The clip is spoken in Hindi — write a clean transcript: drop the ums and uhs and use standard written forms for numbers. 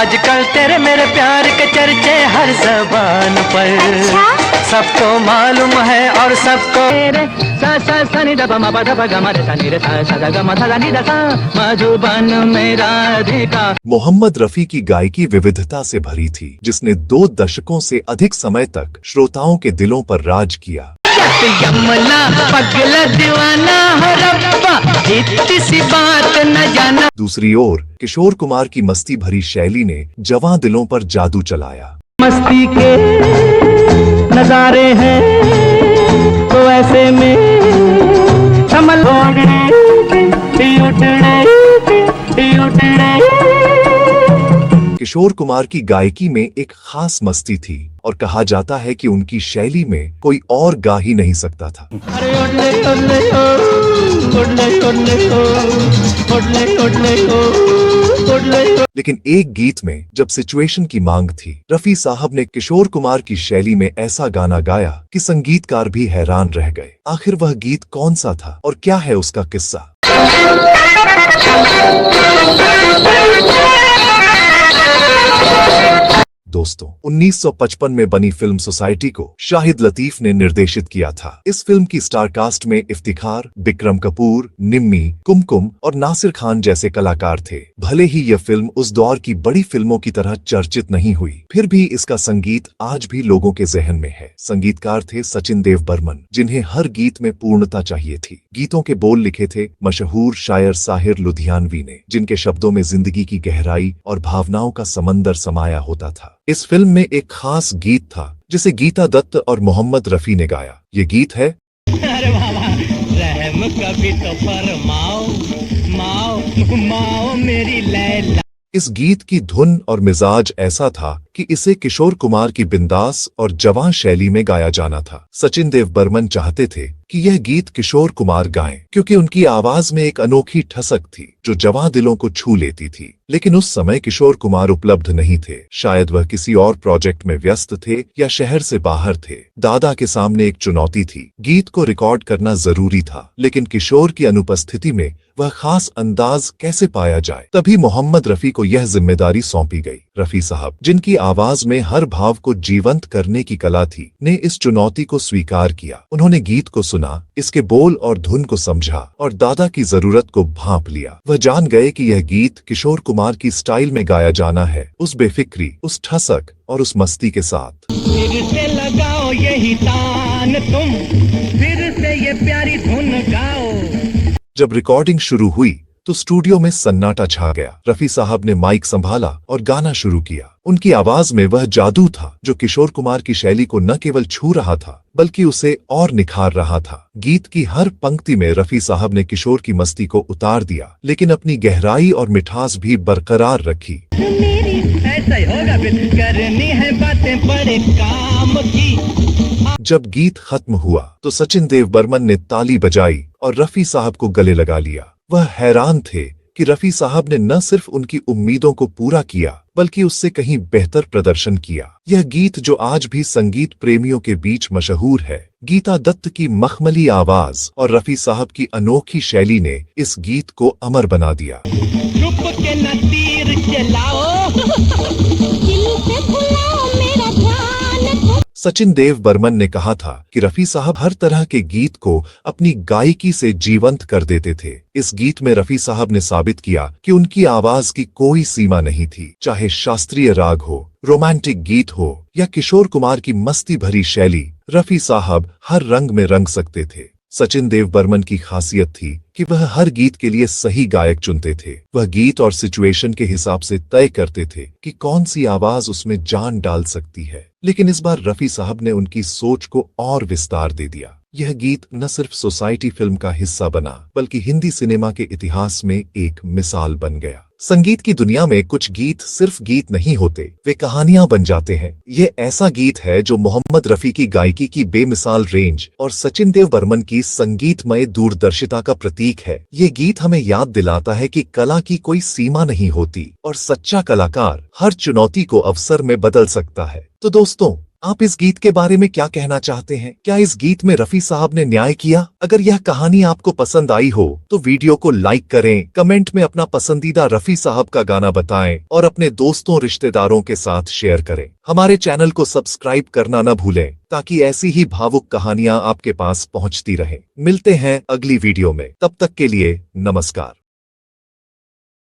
आजकल तेरे मेरे प्यार के चर्चे हर जबान पर। सबको मालूम है और सबको मधुबन में राधिका। मोहम्मद रफी की गायकी विविधता से भरी थी, जिसने 2 दशकों से अधिक समय तक श्रोताओं के दिलों पर राज किया। यमला पगला दीवाना हो रब्बा, इतनी सी बात न जाना। दूसरी ओर किशोर कुमार की मस्ती भरी शैली ने जवां दिलों पर जादू चलाया। मस्ती के नजारे हैं तो ऐसे में कमल किशोर कुमार की गायकी में एक खास मस्ती थी और कहा जाता है कि उनकी शैली में कोई और गा ही नहीं सकता था। लेकिन एक गीत में जब सिचुएशन की मांग थी, रफी साहब ने किशोर कुमार की शैली में ऐसा गाना गाया कि संगीतकार भी हैरान रह गए। आखिर वह गीत कौन सा था और क्या है उसका किस्सा? दोस्तों, 1955 में बनी फिल्म सोसाइटी को शाहिद लतीफ ने निर्देशित किया था। इस फिल्म की स्टार कास्ट में इफ्तिखार, बिक्रम कपूर, निम्मी, कुमकुम और नासिर खान जैसे कलाकार थे। भले ही यह फिल्म उस दौर की बड़ी फिल्मों की तरह चर्चित नहीं हुई, फिर भी इसका संगीत आज भी लोगों के जहन में है। संगीतकार थे सचिन देव बर्मन, जिन्हें हर गीत में पूर्णता चाहिए थी। गीतों के बोल लिखे थे मशहूर शायर साहिर लुधियानवी ने, जिनके शब्दों में जिंदगी की गहराई और भावनाओं का समंदर समाया होता था। इस फिल्म में एक खास गीत था जिसे गीता दत्त और मोहम्मद रफी ने गाया। ये गीत है अरे बाबा, रहम कभी तो फरमाओ, माओ माओ मेरी लैला। इस गीत की धुन और मिजाज ऐसा था कि इसे किशोर कुमार की बिंदास और जवां शैली में गाया जाना था। सचिन देव बर्मन चाहते थे कि यह गीत किशोर कुमार गाएं, क्योंकि उनकी आवाज में एक अनोखी ठसक थी जो जवां दिलों को छू लेती थी। लेकिन उस समय किशोर कुमार उपलब्ध नहीं थे। शायद वह किसी और प्रोजेक्ट में व्यस्त थे या शहर से बाहर थे। दादा के सामने एक चुनौती थी। गीत को रिकॉर्ड करना जरूरी था, लेकिन किशोर की अनुपस्थिति में वह खास अंदाज कैसे पाया जाए। तभी मोहम्मद रफी को यह जिम्मेदारी सौंपी गई। रफी साहब, जिनकी आवाज में हर भाव को जीवंत करने की कला थी, ने इस चुनौती को स्वीकार किया। उन्होंने गीत को सुना, इसके बोल और धुन को समझा और दादा की जरूरत को भांप लिया। वह जान गए कि यह गीत किशोर कुमार की स्टाइल में गाया जाना है, उस बेफिक्री, उस ठसक और उस मस्ती के साथ। फिर से लगाओ यही तान तुम, फिर से ये प्यारी धुन गाओ। जब रिकॉर्डिंग शुरू हुई तो स्टूडियो में सन्नाटा छा गया। रफी साहब ने माइक संभाला और गाना शुरू किया। उनकी आवाज में वह जादू था जो किशोर कुमार की शैली को न केवल छू रहा था, बल्कि उसे और निखार रहा था। गीत की हर पंक्ति में रफी साहब ने किशोर की मस्ती को उतार दिया, लेकिन अपनी गहराई और मिठास भी बरकरार रखी। ऐसा ही होगा, करनी है बातें बड़े काम की। जब गीत खत्म हुआ तो सचिन देव बर्मन ने ताली बजाई और रफी साहब को गले लगा लिया। वह हैरान थे कि रफी साहब ने न सिर्फ उनकी उम्मीदों को पूरा किया, बल्कि उससे कहीं बेहतर प्रदर्शन किया। यह गीत जो आज भी संगीत प्रेमियों के बीच मशहूर है, गीता दत्त की मखमली आवाज और रफी साहब की अनोखी शैली ने इस गीत को अमर बना दिया। रुक के न तीर चलाओ, सचिन देव बर्मन ने कहा था कि रफी साहब हर तरह के गीत को अपनी गायकी से जीवंत कर देते थे। इस गीत में रफी साहब ने साबित किया कि उनकी आवाज की कोई सीमा नहीं थी। चाहे शास्त्रीय राग हो, रोमांटिक गीत हो या किशोर कुमार की मस्ती भरी शैली, रफी साहब हर रंग में रंग सकते थे। सचिन देव बर्मन की खासियत थी कि वह हर गीत के लिए सही गायक चुनते थे। वह गीत और सिचुएशन के हिसाब से तय करते थे कि कौन सी आवाज उसमें जान डाल सकती है। लेकिन इस बार रफी साहब ने उनकी सोच को और विस्तार दे दिया। यह गीत न सिर्फ सोसाइटी फिल्म का हिस्सा बना, बल्कि हिंदी सिनेमा के इतिहास में एक मिसाल बन गया। संगीत की दुनिया में कुछ गीत सिर्फ गीत नहीं होते, वे कहानियां बन जाते हैं। ये ऐसा गीत है जो मोहम्मद रफी की गायकी की बेमिसाल रेंज और सचिन देव बर्मन की संगीतमय दूरदर्शिता का प्रतीक है। ये गीत हमें याद दिलाता है कि कला की कोई सीमा नहीं होती और सच्चा कलाकार हर चुनौती को अवसर में बदल सकता है। तो दोस्तों, आप इस गीत के बारे में क्या कहना चाहते हैं? क्या इस गीत में रफी साहब ने न्याय किया? अगर यह कहानी आपको पसंद आई हो तो वीडियो को लाइक करें, कमेंट में अपना पसंदीदा रफी साहब का गाना बताएं और अपने दोस्तों रिश्तेदारों के साथ शेयर करें। हमारे चैनल को सब्सक्राइब करना न भूलें ताकि ऐसी ही भावुक कहानियां आपके पास पहुंचती रहें। मिलते हैं अगली वीडियो में, तब तक के लिए नमस्कार।